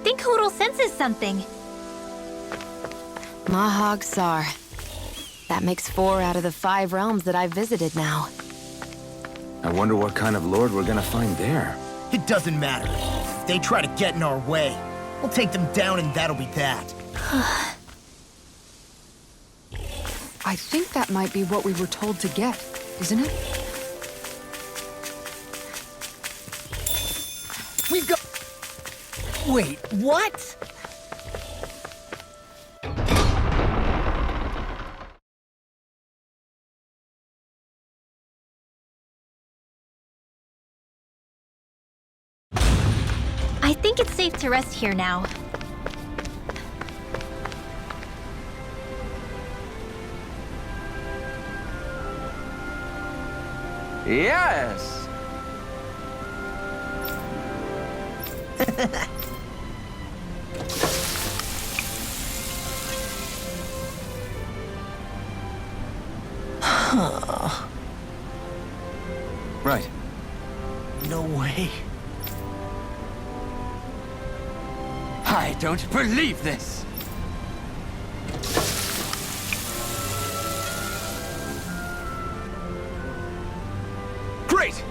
think Hoodle senses something. Mahag Sar. That makes 4 out of the 5 realms that I've visited now. I wonder what kind of lord we're gonna find there. It doesn't matter. If they try to get in our way, we'll take them down and that'll be that. I think that might be what we were told to get, isn't it? We've got... Wait, what? I think it's safe to rest here now. Yes! Right. No way. I don't believe this! Great!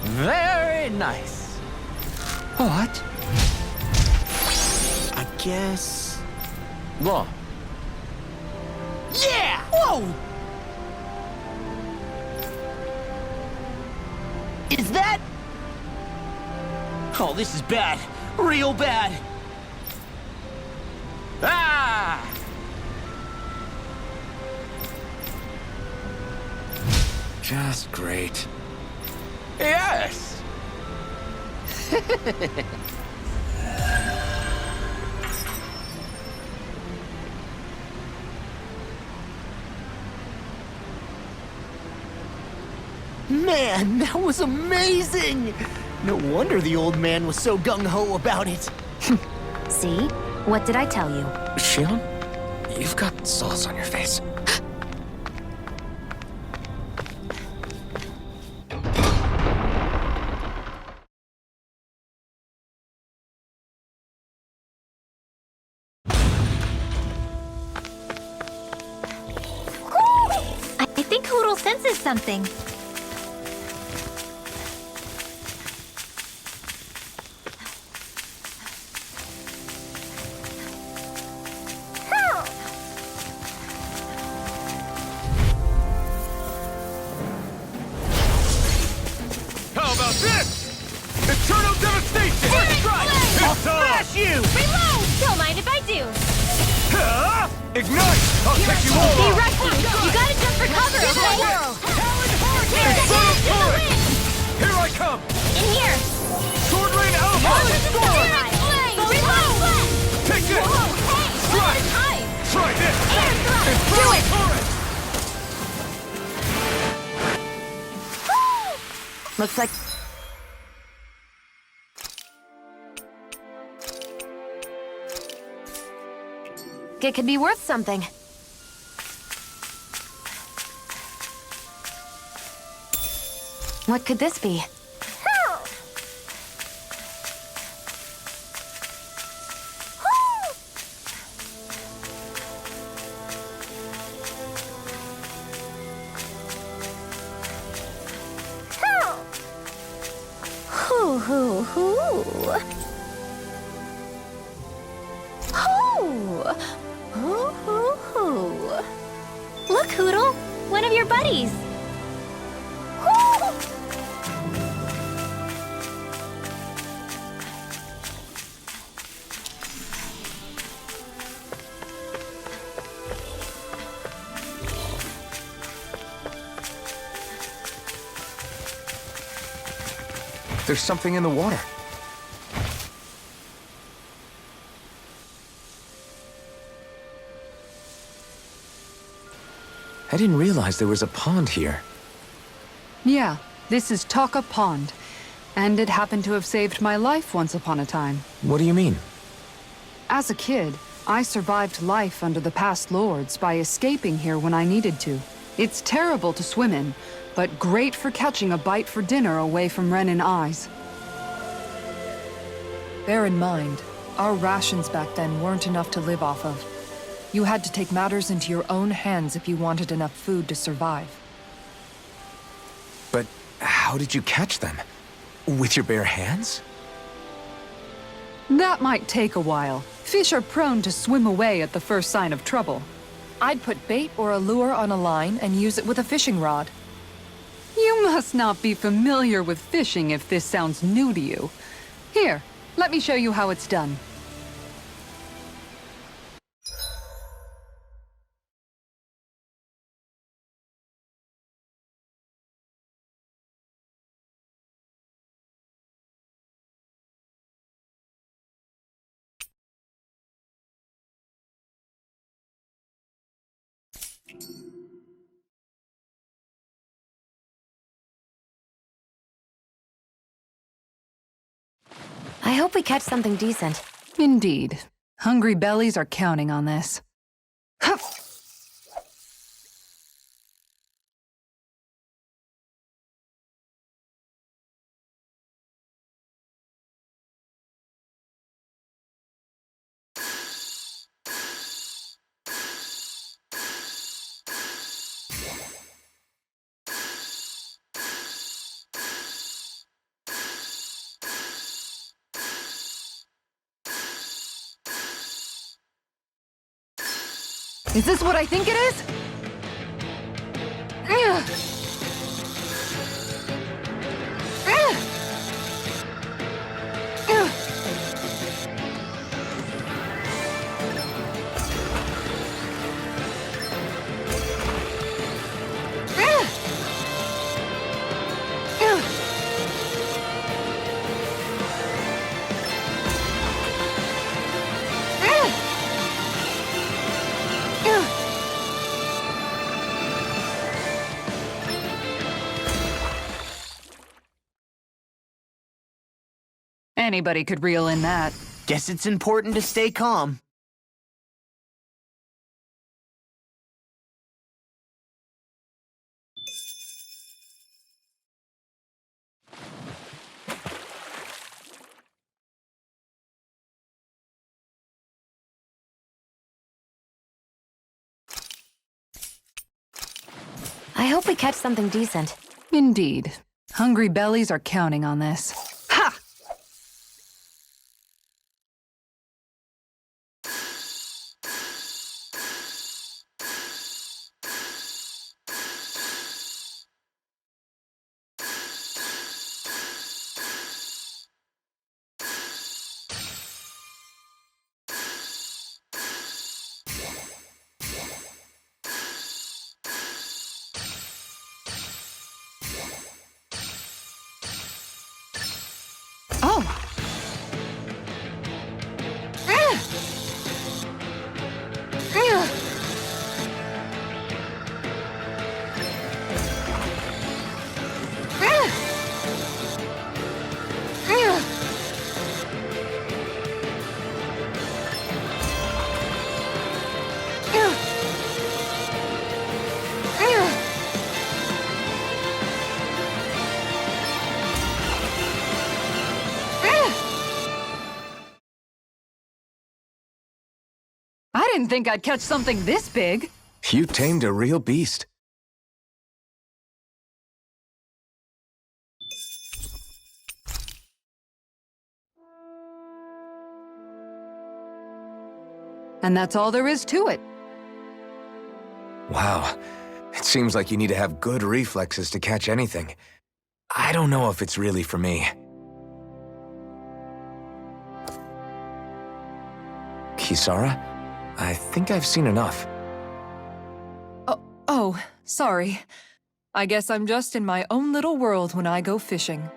Very nice. What? I guess... What? Yeah! Whoa! Is that... Oh, this is bad. Real bad. Ah! Just great. Yes! Man, that was amazing! No wonder the old man was so gung-ho about it. See? What did I tell you? Shion? You've got sauce on your face. I think Hoodle senses something. How about this? Eternal devastation! First strike! I'll smash you! Reload! Don't mind if I do. Ignite! I'll take you all Be off! rusty! You gotta jump for cover, okay? There's a hand in the wind! Here I come! In here! Sword Rain Alpha! Reload! Take this! Whoa, hey! One at a time! Try this! Air thrust! Do Infernal it! Torrent! Looks like... It could be worth something. What could this be? Hoo hoo hoo! Hoo! Hoo hoo hoo! Look, Hoodle! One of your buddies! Hoo! There's something in the water. I didn't realize there was a pond here. Yeah, this is Taka Pond. And it happened to have saved my life once upon a time. What do you mean? As a kid, I survived life under the past lords by escaping here when I needed to. It's terrible to swim in, but great for catching a bite for dinner away from Ren and eyes. Bear in mind, Our rations back then weren't enough to live off of. You had to take matters into your own hands if you wanted enough food to survive. But how did you catch them? With your bare hands? That might take a while. Fish are prone to swim away at the first sign of trouble. I'd put bait or a lure on a line and use it with a fishing rod. You must not be familiar with fishing if this sounds new to you. Here, let me show you how it's done. I hope we catch something decent. Indeed. Hungry bellies are counting on this. Huff! Is this what I think it is? Ugh. Ugh. Ugh. Ugh. Ugh. Anybody could reel in that. Guess it's important to stay calm. I hope we catch something decent. Indeed. Hungry bellies are counting on this. Ha! Oh! I didn't think I'd catch something this big. You tamed a real beast. And that's all there is to it. Wow. It seems like you need to have good reflexes to catch anything. I don't know if it's really for me. Kisara? I think I've seen enough. Oh, sorry. I guess I'm just in my own little world when I go fishing.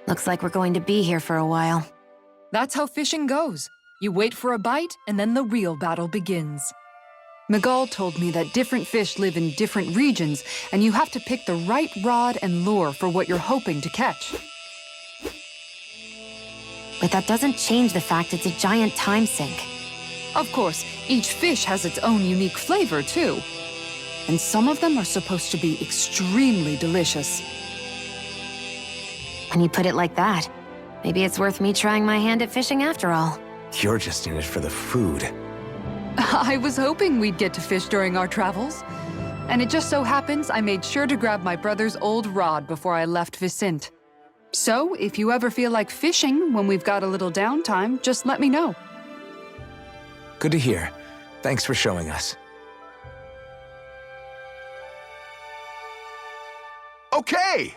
Looks like we're going to be here for a while. That's how fishing goes. You wait for a bite, and then the real battle begins. Miguel told me that different fish live in different regions, and you have to pick the right rod and lure for what you're hoping to catch. But that doesn't change the fact it's a giant time sink. Of course, each fish has its own unique flavor, too. And some of them are supposed to be extremely delicious. When you put it like that, Maybe it's worth me trying my hand at fishing after all. You're just in it for the food. I was hoping we'd get to fish during our travels. And it just so happens I made sure to grab my brother's old rod before I left Vicente. So, if you ever feel like fishing when we've got a little downtime, just let me know. Good to hear. Thanks for showing us. Okay!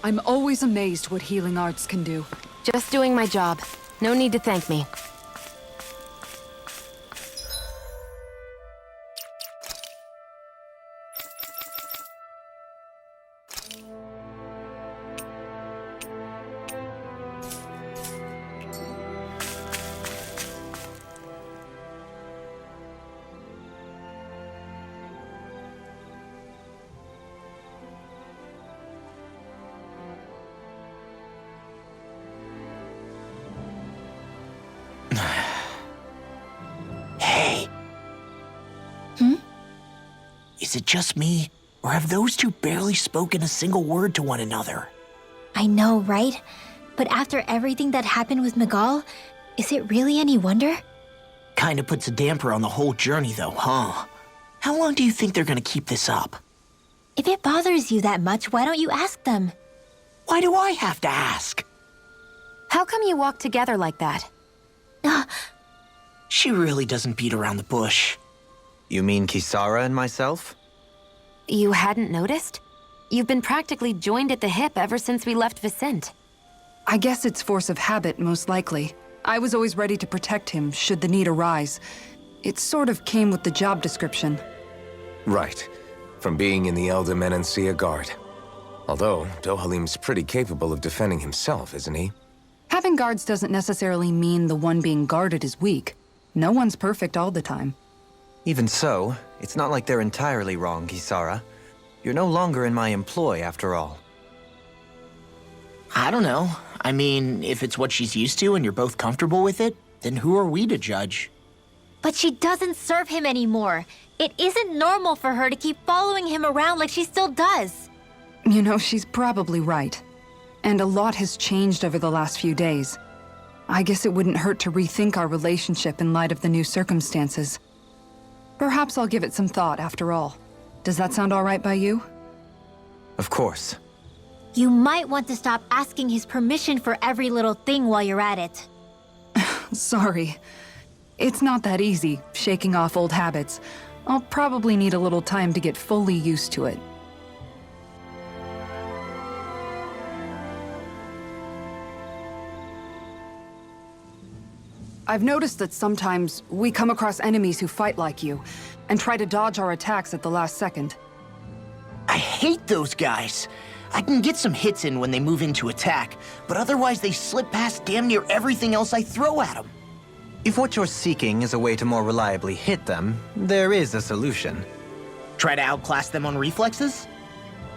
I'm always amazed what healing arts can do. Just doing my job. No need to thank me. Hey. Is it just me, or have those two barely spoken a single word to one another? I know, right? But after everything that happened with Miguel, is it really any wonder? Kinda puts a damper on the whole journey though, huh? How long do you think they're gonna keep this up? If it bothers you that much, why don't you ask them? Why do I have to ask? How come you walk together like that? She really doesn't beat around the bush. You mean Kisara and myself? You hadn't noticed? You've been practically joined at the hip ever since we left Vicente. I guess it's force of habit, most likely. I was always ready to protect him, should the need arise. It sort of came with the job description. Right. From being in the Elder Menancia Guard. Although, Dohalim's pretty capable of defending himself, isn't he? Having guards doesn't necessarily mean the one being guarded is weak. No one's perfect all the time. Even so, it's not like they're entirely wrong, Kisara. You're no longer in my employ, after all. I don't know. I mean, if it's what she's used to and you're both comfortable with it, then who are we to judge? But she doesn't serve him anymore. It isn't normal for her to keep following him around like she still does. You know, she's probably right. And a lot has changed over the last few days. I guess it wouldn't hurt to rethink our relationship in light of the new circumstances. Perhaps I'll give it some thought after all. Does that sound all right by you? Of course. You might want to stop asking his permission for every little thing while you're at it. Sorry. It's not that easy, shaking off old habits. I'll probably need a little time to get fully used to it. I've noticed that sometimes we come across enemies who fight like you, and try to dodge our attacks at the last second. I hate those guys. I can get some hits in when they move into attack, but otherwise they slip past damn near everything else I throw at them. If what you're seeking is a way to more reliably hit them, there is a solution. Try to outclass them on reflexes?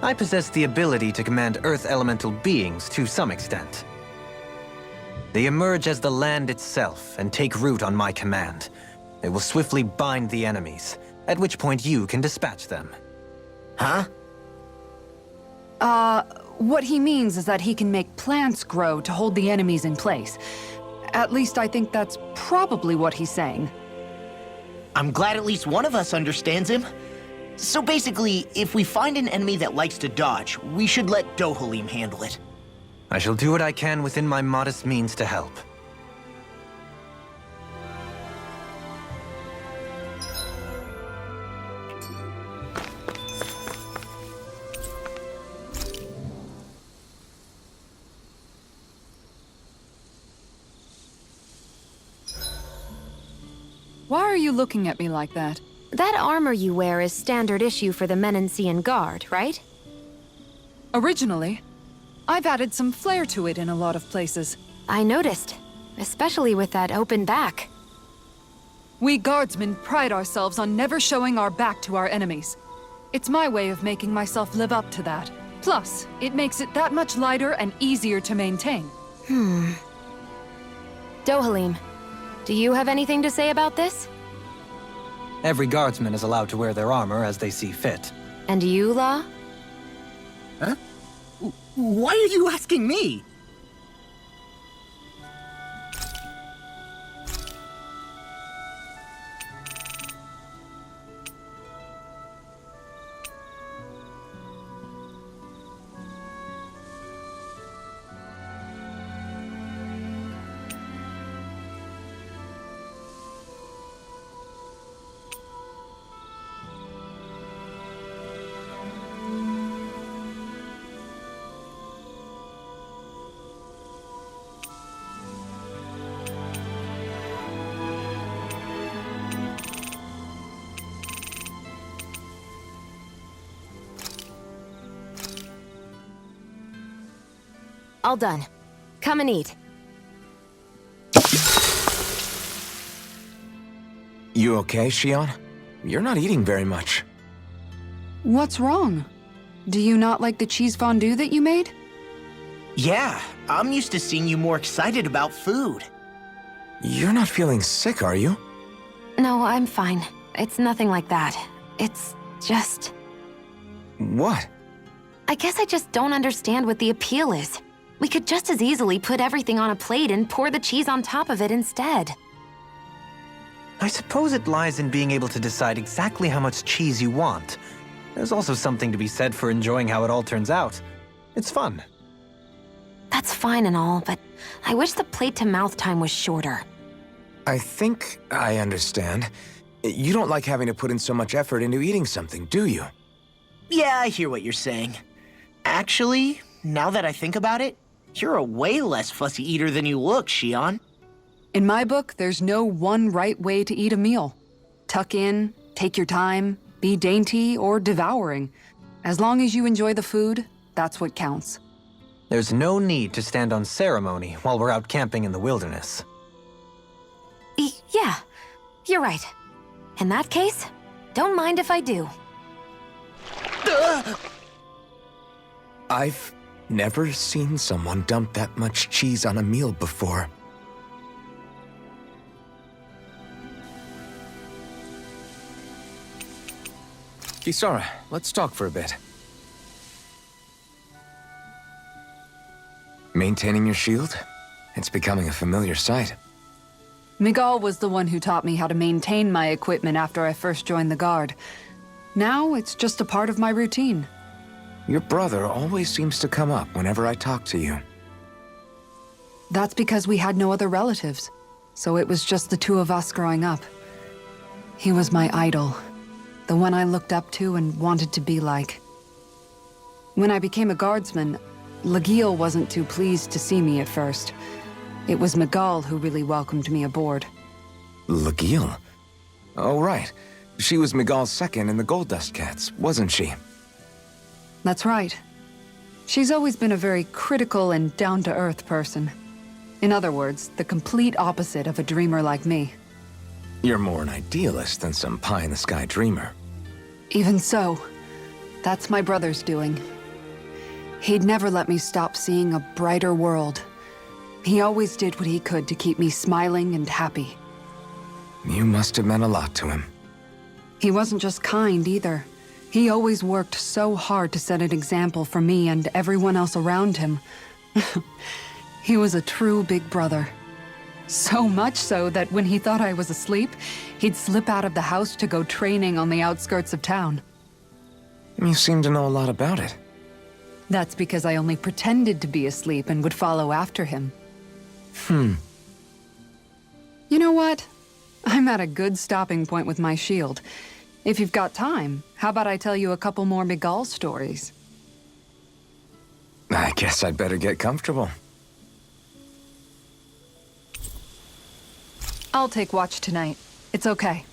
I possess the ability to command Earth elemental beings to some extent. They emerge as the land itself and take root on my command. It will swiftly bind the enemies, at which point you can dispatch them. Huh? What he means is that he can make plants grow to hold the enemies in place. At least I think that's probably what he's saying. I'm glad at least one of us understands him. So basically, if we find an enemy that likes to dodge, we should let Dohalim handle it. I shall do what I can within my modest means to help. Why are you looking at me like that? That armor you wear is standard issue for the Menancian Guard, right? Originally, I've added some flair to it in a lot of places. I noticed, especially with that open back. We guardsmen pride ourselves on never showing our back to our enemies. It's my way of making myself live up to that. Plus, it makes it that much lighter and easier to maintain. Dohalim, do you have anything to say about this? Every guardsman is allowed to wear their armor as they see fit. And you, La? Huh? Why are you asking me? All done. Come and eat. You okay, Shion? You're not eating very much. What's wrong? Do you not like the cheese fondue that you made? Yeah, I'm used to seeing you more excited about food. You're not feeling sick, are you? No, I'm fine. It's nothing like that. It's just... What? I guess I just don't understand what the appeal is. We could just as easily put everything on a plate and pour the cheese on top of it instead. I suppose it lies in being able to decide exactly how much cheese you want. There's also something to be said for enjoying how it all turns out. It's fun. That's fine and all, but I wish the plate-to-mouth time was shorter. I think I understand. You don't like having to put in so much effort into eating something, do you? Yeah, I hear what you're saying. Actually, now that I think about it, you're a way less fussy eater than you look, Shion. In my book, there's no one right way to eat a meal. Tuck in, take your time, be dainty or devouring. As long as you enjoy the food, that's what counts. There's no need to stand on ceremony while we're out camping in the wilderness. Yeah, you're right. In that case, don't mind if I do. I've never seen someone dump that much cheese on a meal before. Kisara, let's talk for a bit. Maintaining your shield? It's becoming a familiar sight. Miguel was the one who taught me how to maintain my equipment after I first joined the Guard. Now, it's just a part of my routine. Your brother always seems to come up whenever I talk to you. That's because we had no other relatives, so it was just the two of us growing up. He was my idol, the one I looked up to and wanted to be like. When I became a guardsman, Lagiel wasn't too pleased to see me at first. It was Miguel who really welcomed me aboard. Lagiel? Oh, right. She was Miguel's second in the Gold Dust Cats, wasn't she? That's right. She's always been a very critical and down-to-earth person. In other words, the complete opposite of a dreamer like me. You're more an idealist than some pie-in-the-sky dreamer. Even so, that's my brother's doing. He'd never let me stop seeing a brighter world. He always did what he could to keep me smiling and happy. You must have meant a lot to him. He wasn't just kind either. He always worked so hard to set an example for me and everyone else around him. He was a true big brother. So much so that when he thought I was asleep, he'd slip out of the house to go training on the outskirts of town. You seem to know a lot about it. That's because I only pretended to be asleep and would follow after him. You know what? I'm at a good stopping point with my shield. If you've got time, how about I tell you a couple more Miguel stories? I guess I'd better get comfortable. I'll take watch tonight. It's okay.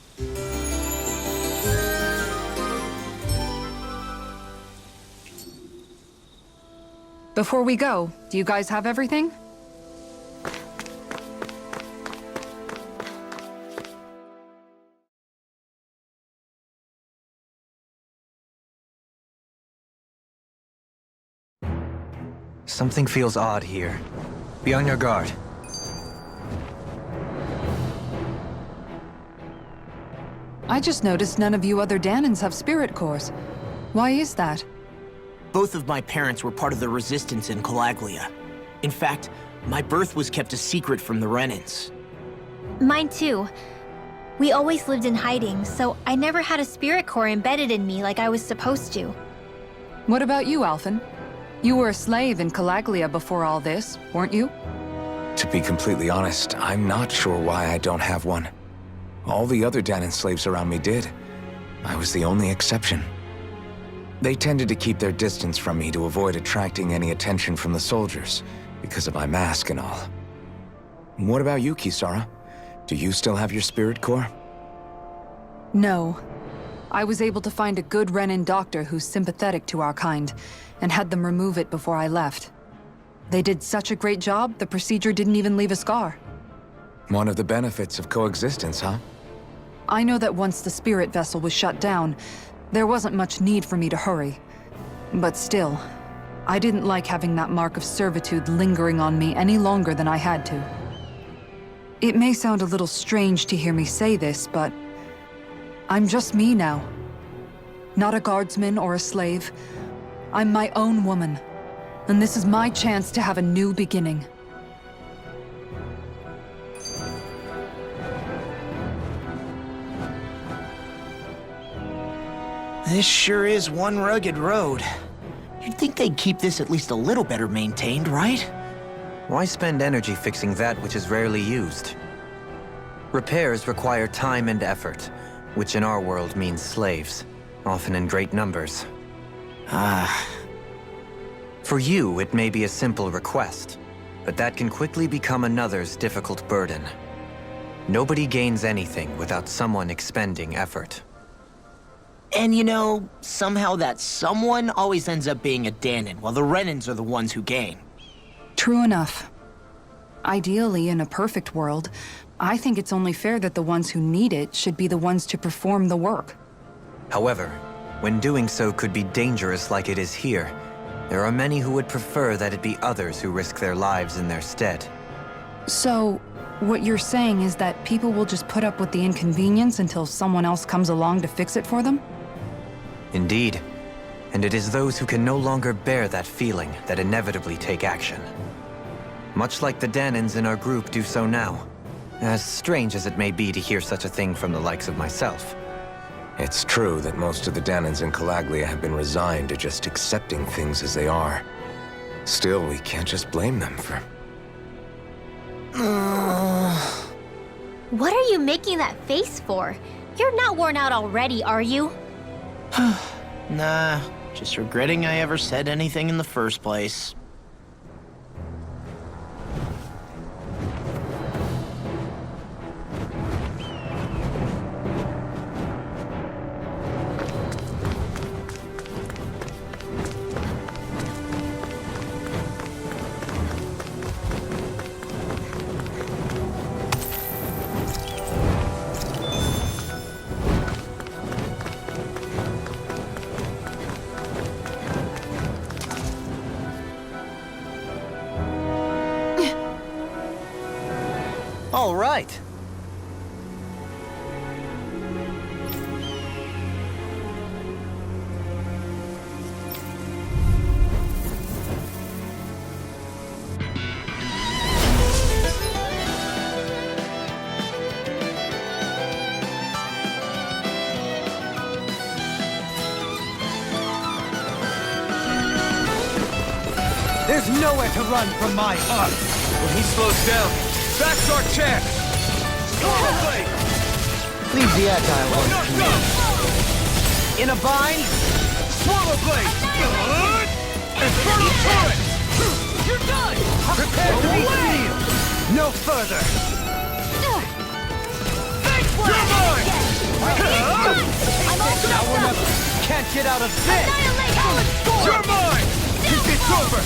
Before we go, do you guys have everything? Something feels odd here. Be on your guard. I just noticed none of you other Danans have spirit cores. Why is that? Both of my parents were part of the resistance in Calaglia. In fact, my birth was kept a secret from the Renans. Mine too. We always lived in hiding, so I never had a spirit core embedded in me like I was supposed to. What about you, Alphen? You were a slave in Calaglia before all this, weren't you? To be completely honest, I'm not sure why I don't have one. All the other Danan slaves around me did. I was the only exception. They tended to keep their distance from me to avoid attracting any attention from the soldiers, because of my mask and all. What about you, Kisara? Do you still have your spirit core? No. I was able to find a good Renan doctor who's sympathetic to our kind, and had them remove it before I left. They did such a great job, the procedure didn't even leave a scar. One of the benefits of coexistence, huh? I know that once the spirit vessel was shut down, there wasn't much need for me to hurry. But still, I didn't like having that mark of servitude lingering on me any longer than I had to. It may sound a little strange to hear me say this, but I'm just me now. Not a guardsman or a slave. I'm my own woman, and this is my chance to have a new beginning. This sure is one rugged road. You'd think they'd keep this at least a little better maintained, right? Why spend energy fixing that which is rarely used? Repairs require time and effort, which in our world means slaves, often in great numbers. For you, it may be a simple request, but that can quickly become another's difficult burden. Nobody gains anything without someone expending effort. And you know, somehow that someone always ends up being a Danan, while the Renans are the ones who gain. True enough. Ideally, in a perfect world, I think it's only fair that the ones who need it should be the ones to perform the work. However, when doing so could be dangerous like it is here, there are many who would prefer that it be others who risk their lives in their stead. So, what you're saying is that people will just put up with the inconvenience until someone else comes along to fix it for them? Indeed. And it is those who can no longer bear that feeling that inevitably take action. Much like the Danans in our group do so now. As strange as it may be to hear such a thing from the likes of myself. It's true that most of the Danans in Calaglia have been resigned to just accepting things as they are. Still, we can't just blame them for... What are you making that face for? You're not worn out already, are you? Nah, just regretting I ever said anything in the first place. All right. There's nowhere to run from my art! When he slows down, that's our chance! Blade! Leave the agile one No, to no! me. In a bind? Swallow Blade! Infernal Turret! You're done! Prepare to be sealed! No further! You're mine! I'm all Now we're dressed up! not... Can't get out of this! Annihilate! You're mine! It's over!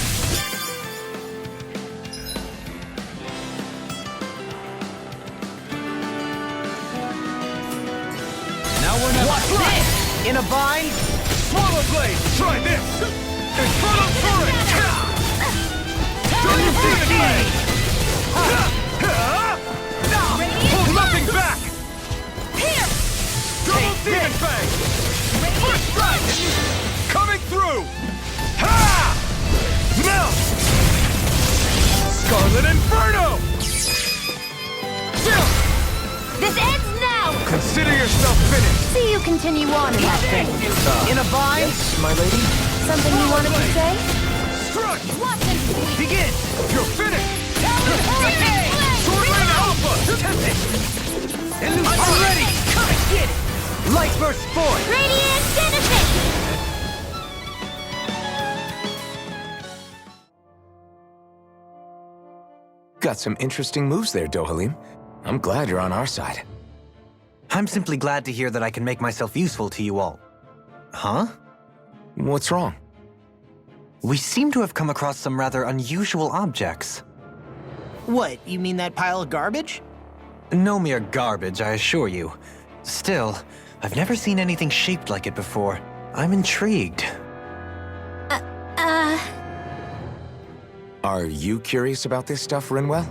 Now we're not... What's this? In a bind? Swallow Blade! Try this! Infernal Turret! Don't you see it? Hold nothing back! Here! Double Demon Fang! First strike! Coming through! Ha! Melt! Scarlet Inferno! This ends now! Consider yourself finished! See you continue on in that vein. In a bind? Yes, my lady? Something you wanted to say? Strike! Watch and see! Begin! You're finished! Hurricane! Swordman Alpha! I'm ready! Get it! Light burst forth! Radiant Genesis! Got some interesting moves there, Dohalim. I'm glad you're on our side. I'm simply glad to hear that I can make myself useful to you all. Huh? What's wrong? We seem to have come across some rather unusual objects. What, you mean that pile of garbage? No mere garbage, I assure you. Still, I've never seen anything shaped like it before. I'm intrigued. Are you curious about this stuff, Rinwell?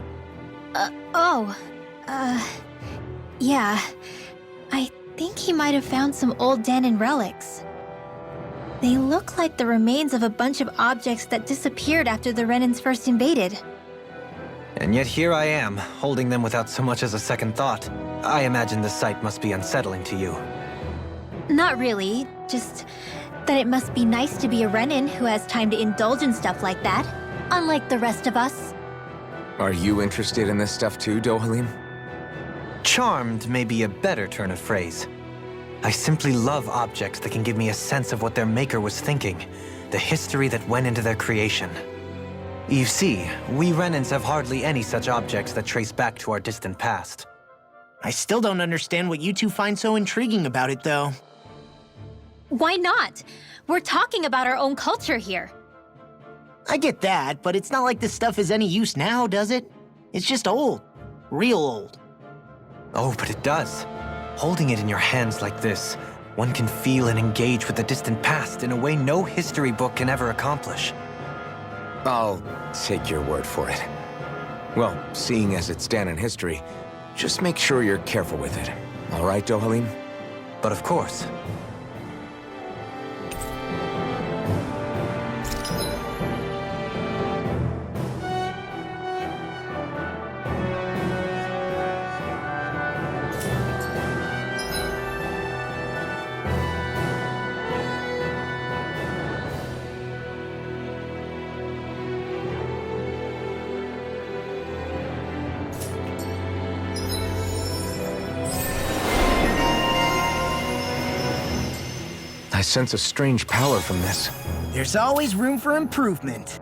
Yeah. I think he might have found some old Danon relics. They look like the remains of a bunch of objects that disappeared after the Renans first invaded. And yet here I am, holding them without so much as a second thought. I imagine the sight must be unsettling to you. Not really, just that it must be nice to be a Renan who has time to indulge in stuff like that, unlike the rest of us. Are you interested in this stuff too, Dohalim? Charmed may be a better turn of phrase. I simply love objects that can give me a sense of what their maker was thinking, the history that went into their creation. You see, we Renans have hardly any such objects that trace back to our distant past. I still don't understand what you two find so intriguing about it, though. Why not? We're talking about our own culture here. I get that, but it's not like this stuff is any use now, does it? It's just old. Real old. Oh, but it does. Holding it in your hands like this, one can feel and engage with the distant past in a way no history book can ever accomplish. I'll take your word for it. Well, seeing as it's Danon history, just make sure you're careful with it. All right, Dohalim? But of course. I sense a strange power from this. There's always room for improvement.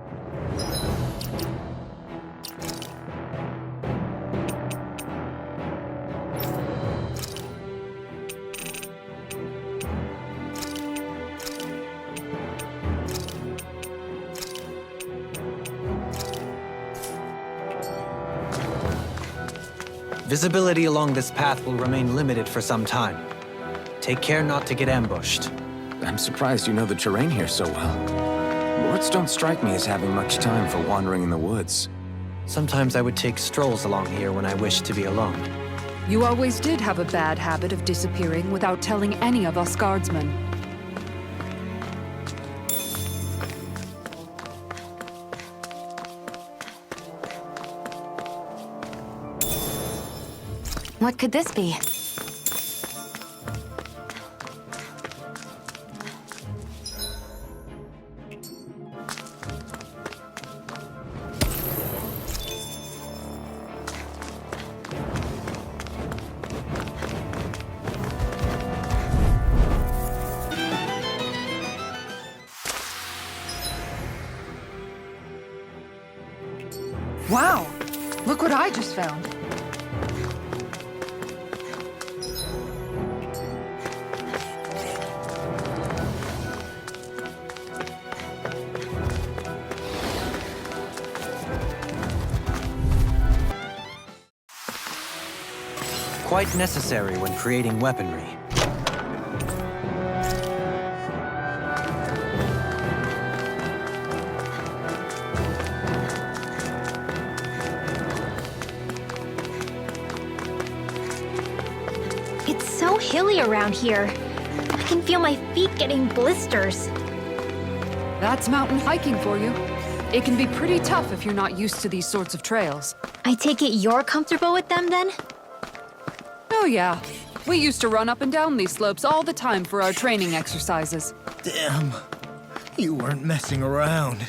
Visibility along this path will remain limited for some time. Take care not to get ambushed. I'm surprised you know the terrain here so well. Lords don't strike me as having much time for wandering in the woods. Sometimes I would take strolls along here when I wished to be alone. You always did have a bad habit of disappearing without telling any of us guardsmen. What could this be? Wow! Look what I just found. Quite necessary when creating weaponry. It's so hilly around here. I can feel my feet getting blisters. That's mountain hiking for you. It can be pretty tough if you're not used to these sorts of trails. I take it you're comfortable with them then? Oh yeah. We used to run up and down these slopes all the time for our training exercises. Damn. You weren't messing around.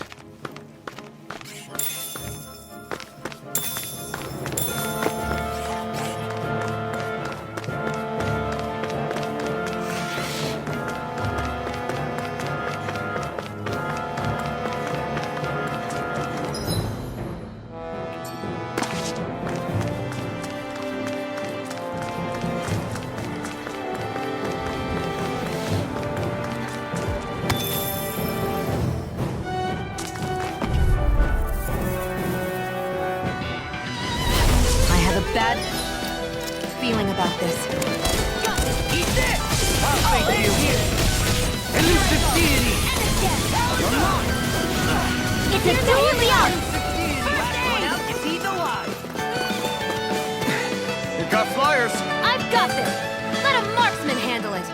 Bad feeling about this. Eat this! I'll thank you. Elusive deity! You're mine! It's a totally up! Going out to see the light. You've got flyers. I've got this! Let a marksman handle it!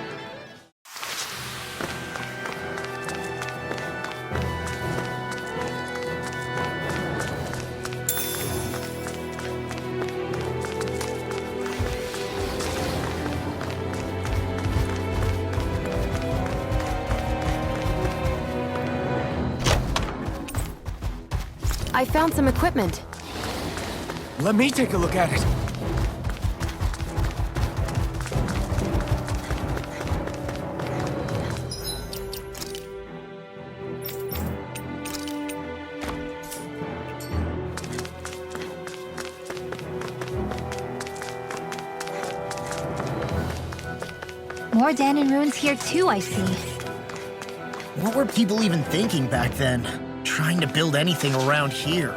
I found some equipment. Let me take a look at it. More Danon ruins here too, I see. What were people even thinking back then? Trying to build anything around here.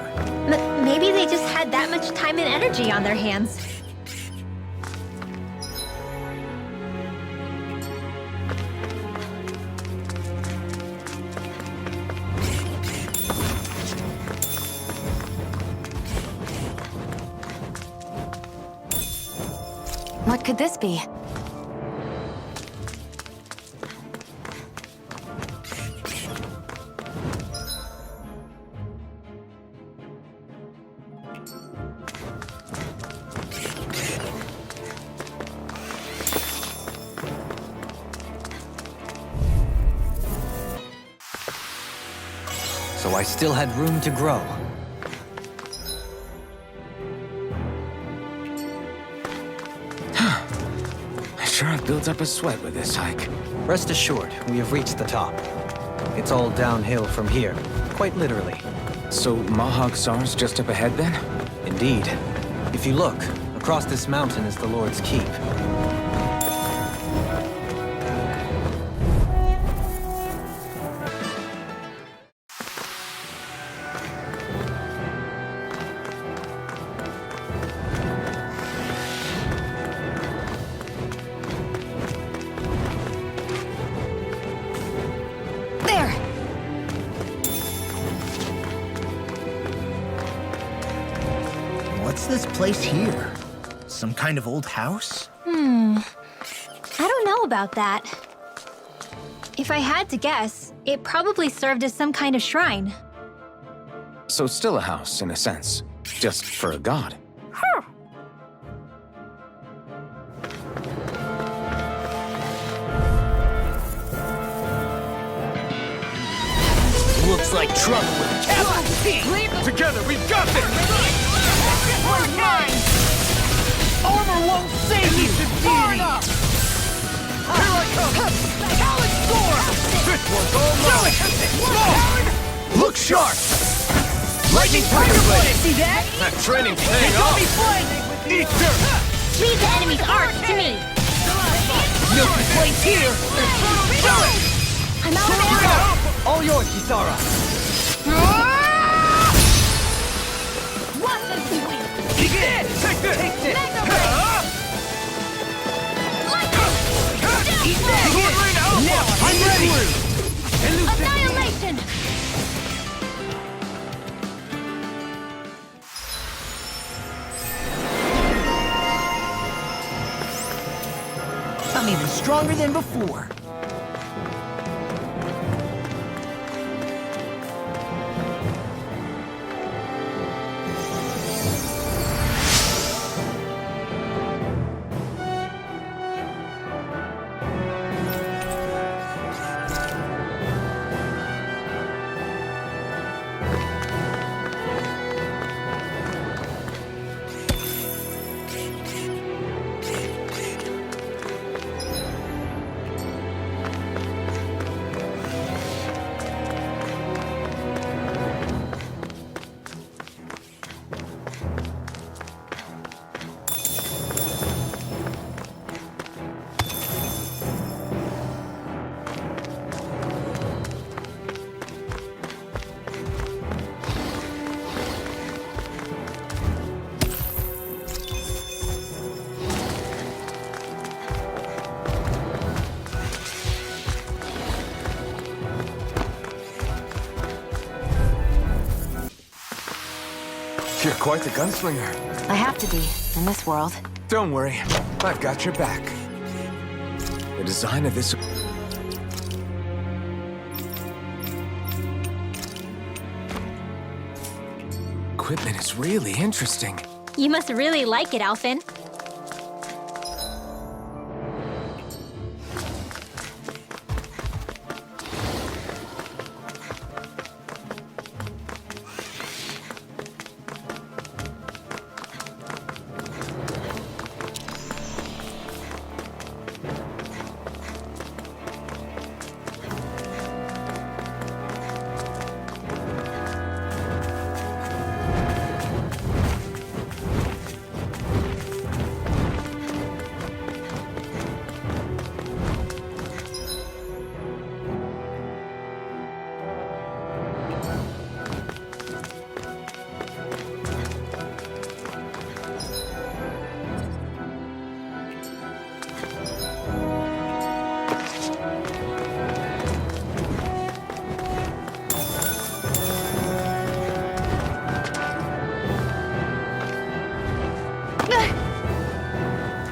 Maybe they just had that much time and energy on their hands. What could this be? So I still had room to grow. I sure have built up a sweat with this hike. Rest assured, we have reached the top. It's all downhill from here, quite literally. So Mahag Sar's just up ahead then? Indeed. If you look, across this mountain is the Lord's Keep. There! What's this place here? Some kind of old house? I don't know about that. If I had to guess, it probably served as some kind of shrine. So still a house, in a sense. Just for a god. Looks like trouble with capital T! Together, we've got this! One's mine! Armor won't save you! Far enough! Here I come! Talent storm! This one's all mine! Look sharp! Lightning Tiger Blade! See that? That training's paying off! Eat dirt! Leave the enemy's arts to me! Milky Blade's here! I'm out of ammo! All yours, Kisara! Watch them sweep! Take this! Take this! Eat that! Now I'm ready! Annihilation! I'm even stronger than before. You're quite the gunslinger. I have to be, in this world. Don't worry, I've got your back. The design of this... equipment is really interesting. You must really like it, Alphen.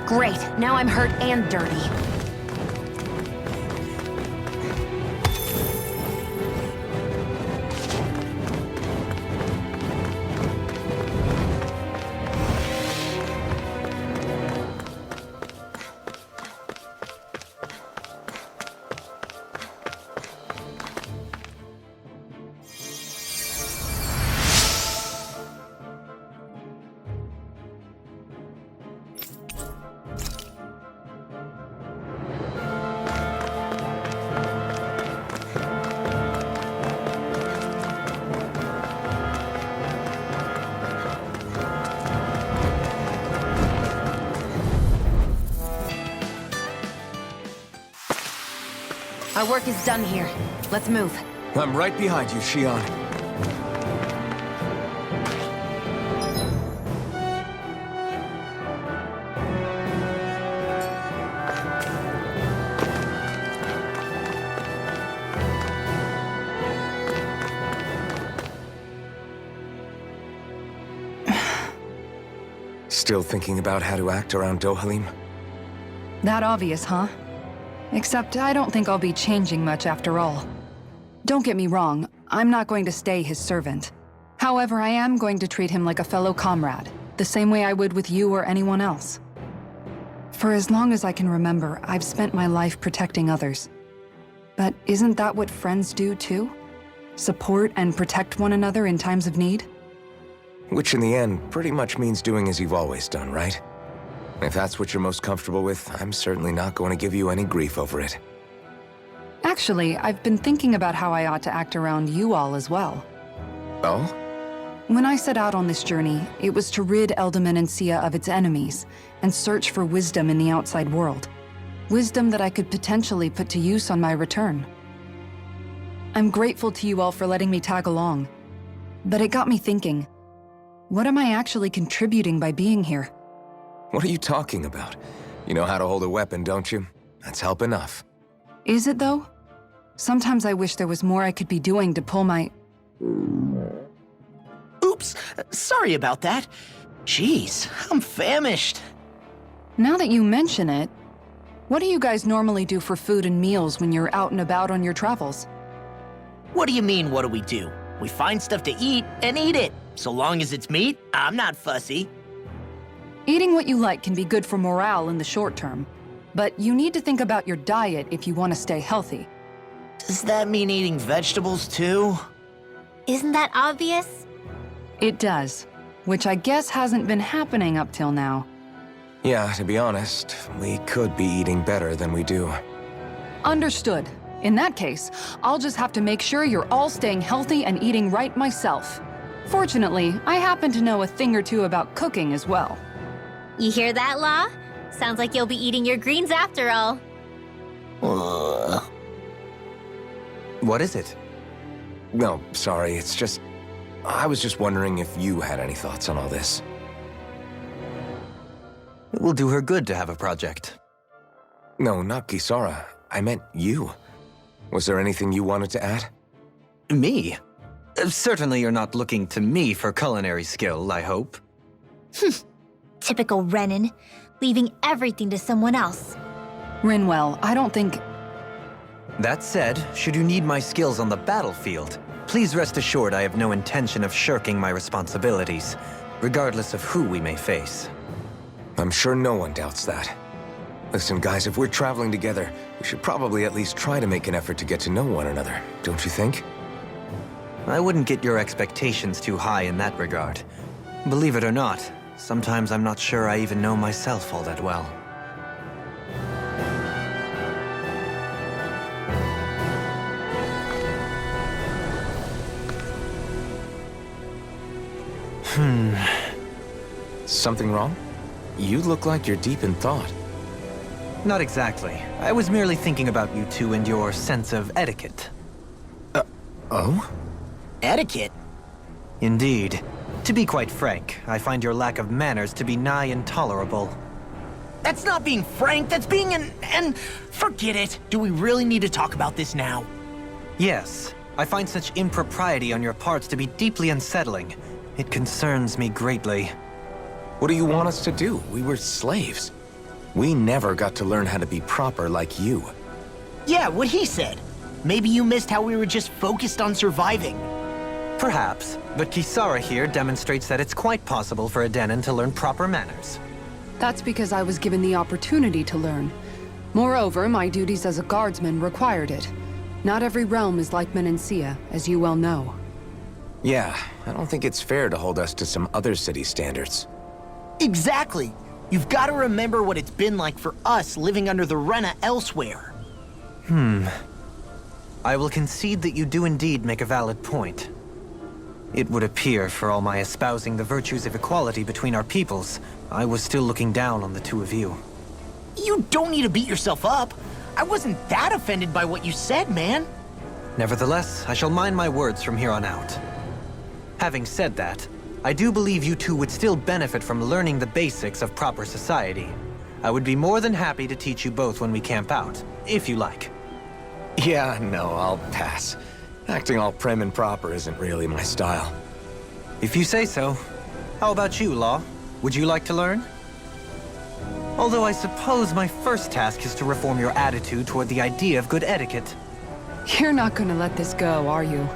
Great, now I'm hurt and dirty. Our work is done here. Let's move. I'm right behind you, Shion. Still thinking about how to act around Dohalim? That obvious, huh? Except I don't think I'll be changing much after all. Don't get me wrong, I'm not going to stay his servant. However, I am going to treat him like a fellow comrade, the same way I would with you or anyone else. For as long as I can remember, I've spent my life protecting others. But isn't that what friends do too? Support and protect one another in times of need? Which in the end pretty much means doing as you've always done, right? If that's what you're most comfortable with, I'm certainly not going to give you any grief over it. Actually, I've been thinking about how I ought to act around you all as well. Oh? When I set out on this journey, it was to rid Elda of its enemies and search for wisdom in the outside world. Wisdom that I could potentially put to use on my return. I'm grateful to you all for letting me tag along, but it got me thinking, what am I actually contributing by being here? What are you talking about? You know how to hold a weapon, don't you? That's help enough. Is it though? Sometimes I wish there was more I could be doing to pull my... Oops, sorry about that. Jeez, I'm famished. Now that you mention it, what do you guys normally do for food and meals when you're out and about on your travels? What do you mean, what do we do? We find stuff to eat and eat it. So long as it's meat, I'm not fussy. Eating what you like can be good for morale in the short term, but you need to think about your diet if you want to stay healthy. Does that mean eating vegetables too? Isn't that obvious? It does, which I guess hasn't been happening up till now. Yeah, to be honest, we could be eating better than we do. Understood. In that case, I'll just have to make sure you're all staying healthy and eating right myself. Fortunately, I happen to know a thing or two about cooking as well. You hear that, Law? Sounds like you'll be eating your greens after all. What is it? No, sorry, it's just... I was just wondering if you had any thoughts on all this. It will do her good to have a project. No, not Kisara. I meant you. Was there anything you wanted to add? Me? Certainly you're not looking to me for culinary skill, I hope. Typical Renan, leaving everything to someone else. Rinwell, I don't think... That said, should you need my skills on the battlefield, please rest assured I have no intention of shirking my responsibilities, regardless of who we may face. I'm sure no one doubts that. Listen, guys, if we're traveling together, we should probably at least try to make an effort to get to know one another, don't you think? I wouldn't get your expectations too high in that regard. Believe it or not, sometimes I'm not sure I even know myself all that well. Something wrong? You look like you're deep in thought. Not exactly. I was merely thinking about you two and your sense of etiquette. Oh? Etiquette? Indeed. To be quite frank, I find your lack of manners to be nigh intolerable. That's not being frank, that's being and forget it. Do we really need to talk about this now? Yes, I find such impropriety on your parts to be deeply unsettling. It concerns me greatly. What do you want us to do? We were slaves. We never got to learn how to be proper like you. Yeah, what he said. Maybe you missed how we were just focused on surviving. Perhaps, but Kisara here demonstrates that it's quite possible for a Denon to learn proper manners. That's because I was given the opportunity to learn. Moreover, my duties as a guardsman required it. Not every realm is like Menancia, as you well know. Yeah, I don't think it's fair to hold us to some other city standards. Exactly. You've got to remember what it's been like for us living under the Rena elsewhere. I will concede that you do indeed make a valid point. It would appear, for all my espousing the virtues of equality between our peoples, I was still looking down on the two of you. You don't need to beat yourself up. I wasn't that offended by what you said, man. Nevertheless, I shall mind my words from here on out. Having said that, I do believe you two would still benefit from learning the basics of proper society. I would be more than happy to teach you both when we camp out, if you like. Yeah, no, I'll pass. Acting all prim and proper isn't really my style. If you say so. How about you, Law? Would you like to learn? Although I suppose my first task is to reform your attitude toward the idea of good etiquette. You're not gonna let this go, are you?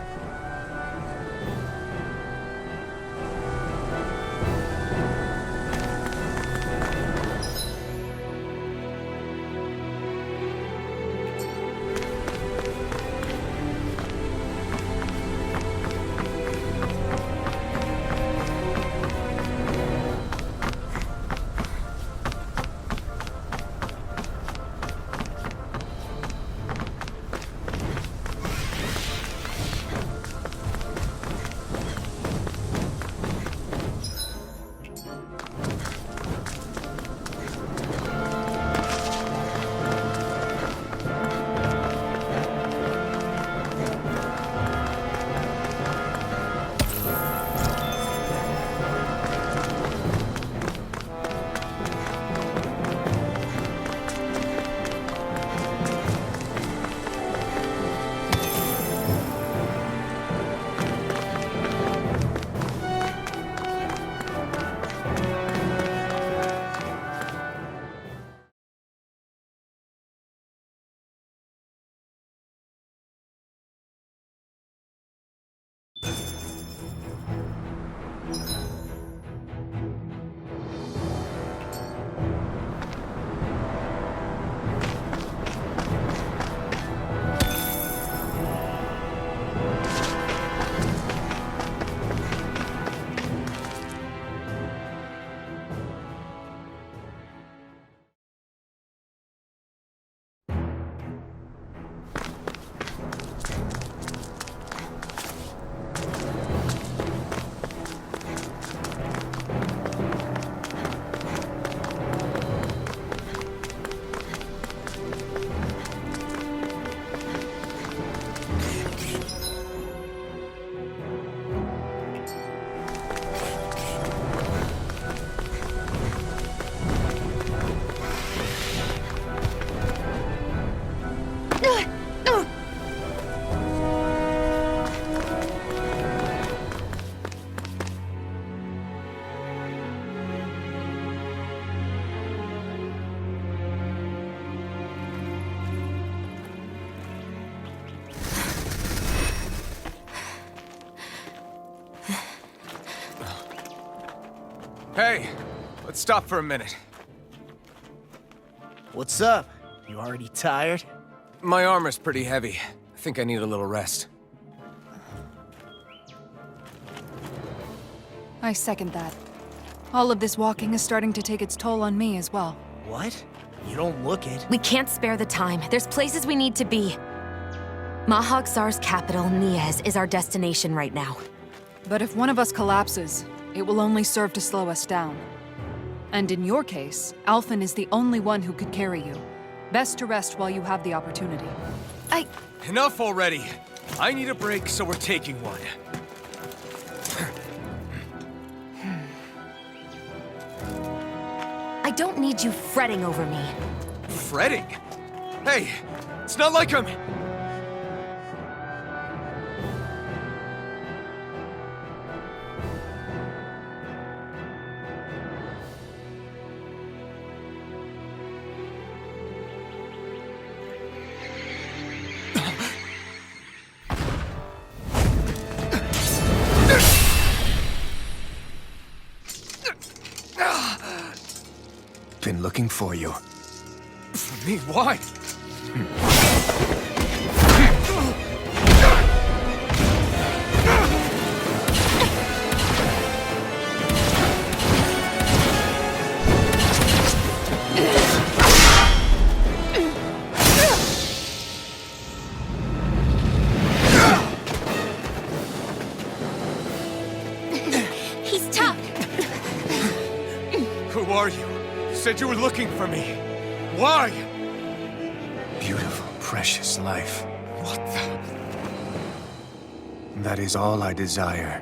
Hey, let's stop for a minute. What's up? You already tired? My armor's pretty heavy. I think I need a little rest. I second that. All of this walking is starting to take its toll on me as well. What? You don't look it. We can't spare the time. There's places we need to be. Mahag Sar's capital, Niez, is our destination right now. But if one of us collapses, it will only serve to slow us down. And in your case, Alphen is the only one who could carry you. Best to rest while you have the opportunity. Enough already! I need a break, so we're taking one. I don't need you fretting over me. Fretting? Hey, it's not like I'm... Been looking for you. For me, why? He's tough. Who are you? You said you were looking for me. Why? Beautiful, precious life. What the... That is all I desire.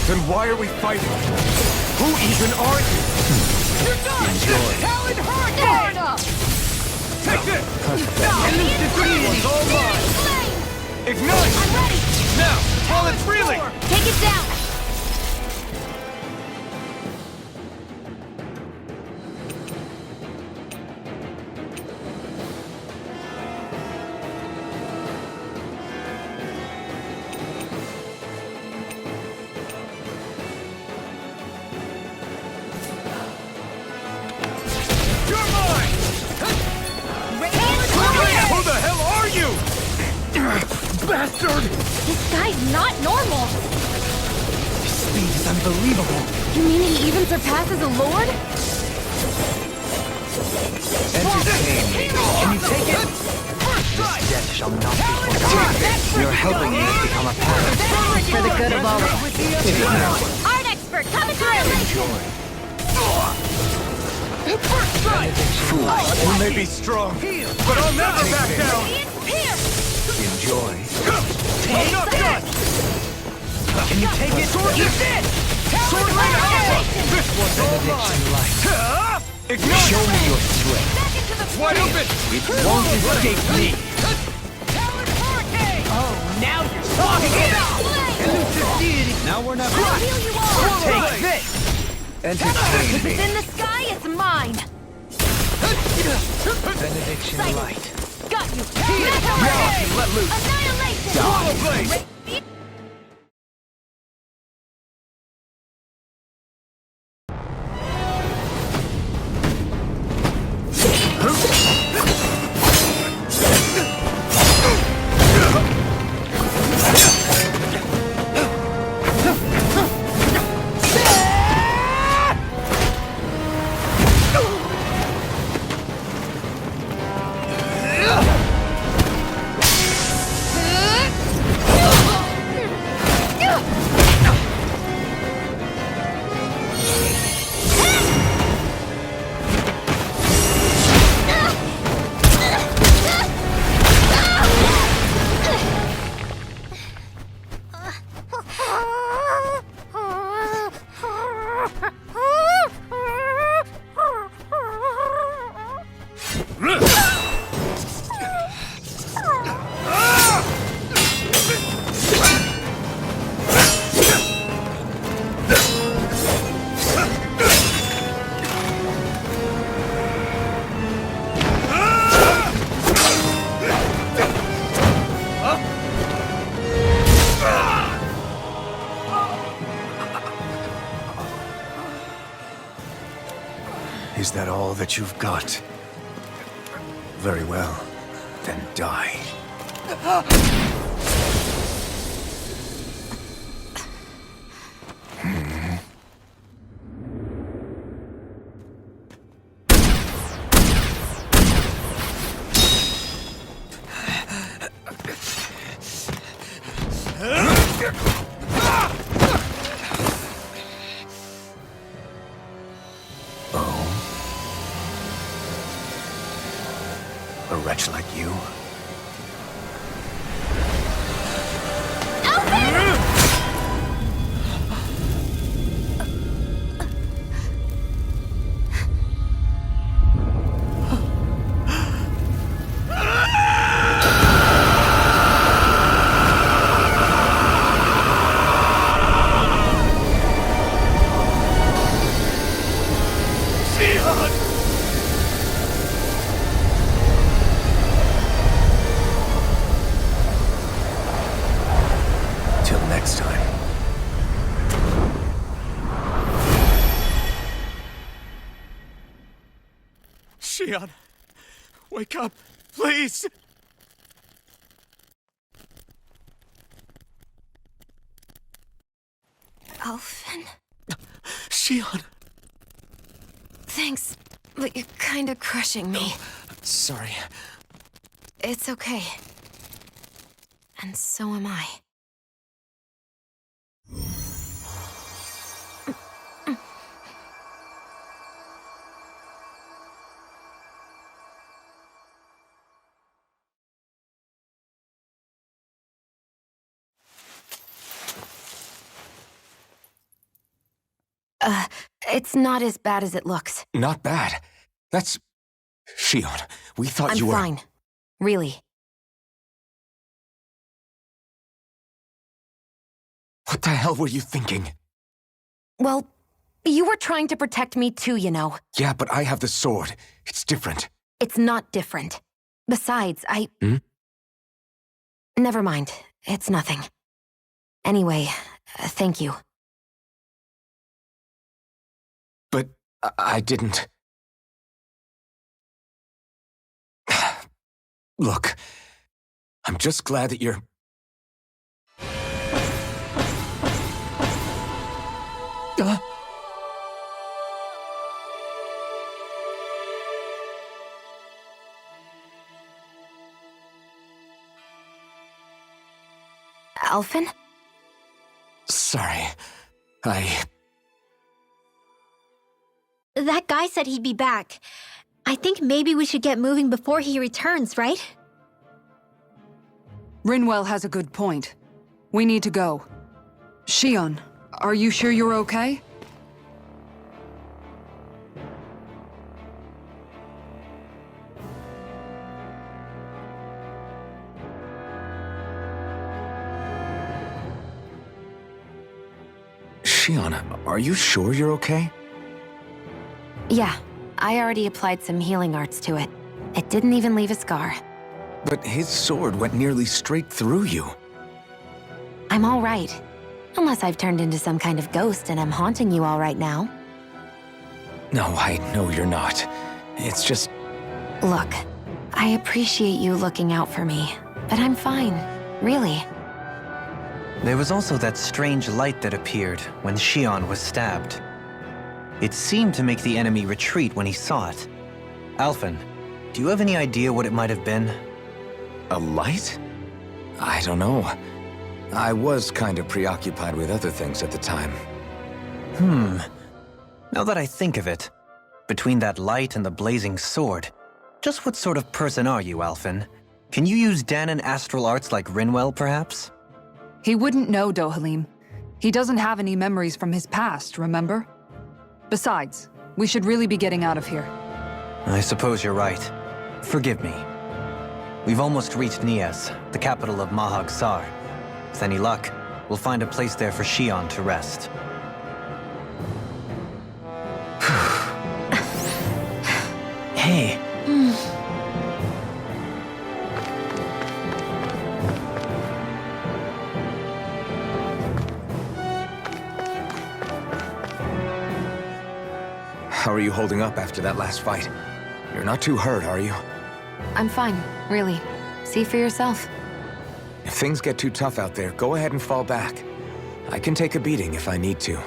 Then why are we fighting? Who even are you? You're done! Enjoy. Talon Hurricane! Take this! One's all mine! Ignite! I'm ready. Now, while it's reeling! Take it down. You're mine! Who the hell are you? Bastard! This guy's not normal. Speed is unbelievable. You mean he even surpasses a lord? Entertain me. Can you take it? This death shall not be forgotten. You're helping me become a pattern. For the good of all of Now, Art expert coming through. enjoy. Fools, you may be strong, but I'll never back down! Enjoy. I'm not done! Can you take it? Eat this! Sword right out! This one's all mine! Ignite! Show me your strength. It's wide open! It won't escape me. Now you're talking! Now we're not I'll heal you all. Take this. Entertain If me. it's in the sky, it's mine! Benediction light. Got you. Now I can let loose. Annihilation. Swallow blade! Is that all that you've got? Very well. Then die. A wretch like you? Till next time. Shion, wake up, please! Alphen? Shion! Thanks, but you're kinda crushing me. Sorry. It's okay. And so am I. It's not as bad as it looks. Not bad. That's... Shion, we thought I'm you were... fine. Really. What the hell were you thinking? Well, you were trying to protect me too, you know. Yeah, but I have the sword. It's different. It's not different. Besides, Hmm? Never mind. It's nothing. Anyway, thank you. But I didn't... Look, I'm just glad that you're... Alphen? Sorry. That guy said he'd be back. I think maybe we should get moving before he returns, right? Rinwell has a good point. We need to go. Shion, are you sure you're okay? Shion, are you sure you're okay? Yeah, I already applied some healing arts to it. It didn't even leave a scar. But his sword went nearly straight through you. I'm all right. Unless I've turned into some kind of ghost and I'm haunting you all right now. No, I know you're not. It's just... Look, I appreciate you looking out for me, but I'm fine, really. There was also that strange light that appeared when Shion was stabbed. It seemed to make the enemy retreat when he saw it. Alphen, do you have any idea what it might have been? A light? I don't know. I was kind of preoccupied with other things at the time. Now that I think of it, between that light and the blazing sword, just what sort of person are you, Alphen? Can you use Danon astral arts like Rinwell, perhaps? He wouldn't know, Dohalim. He doesn't have any memories from his past, remember? Besides, we should really be getting out of here. I suppose you're right. Forgive me. We've almost reached Nias, the capital of Mahag Sar. With any luck, we'll find a place there for Shion to rest. Hey. How are you you holding up after that last fight? You're not too hurt, are you? I'm fine, really. See for yourself. If things get too tough out there, go ahead and fall back. I can take a beating if I need to.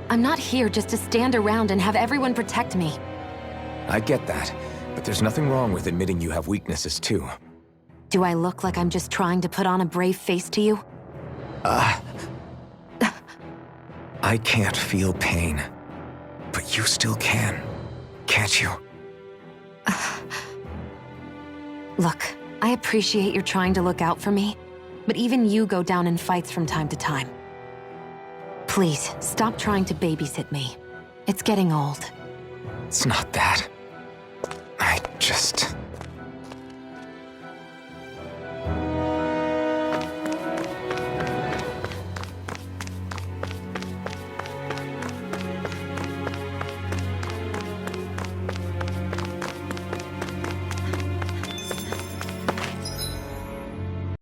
I'm not here just to stand around and have everyone protect me. I get that, but there's nothing wrong with admitting you have weaknesses too. Do I look like I'm just trying to put on a brave face to you? I can't feel pain. But you still can, can't you? Look, I appreciate you're trying to look out for me, but even you go down in fights from time to time. Please, stop trying to babysit me. It's getting old. It's not that. I just...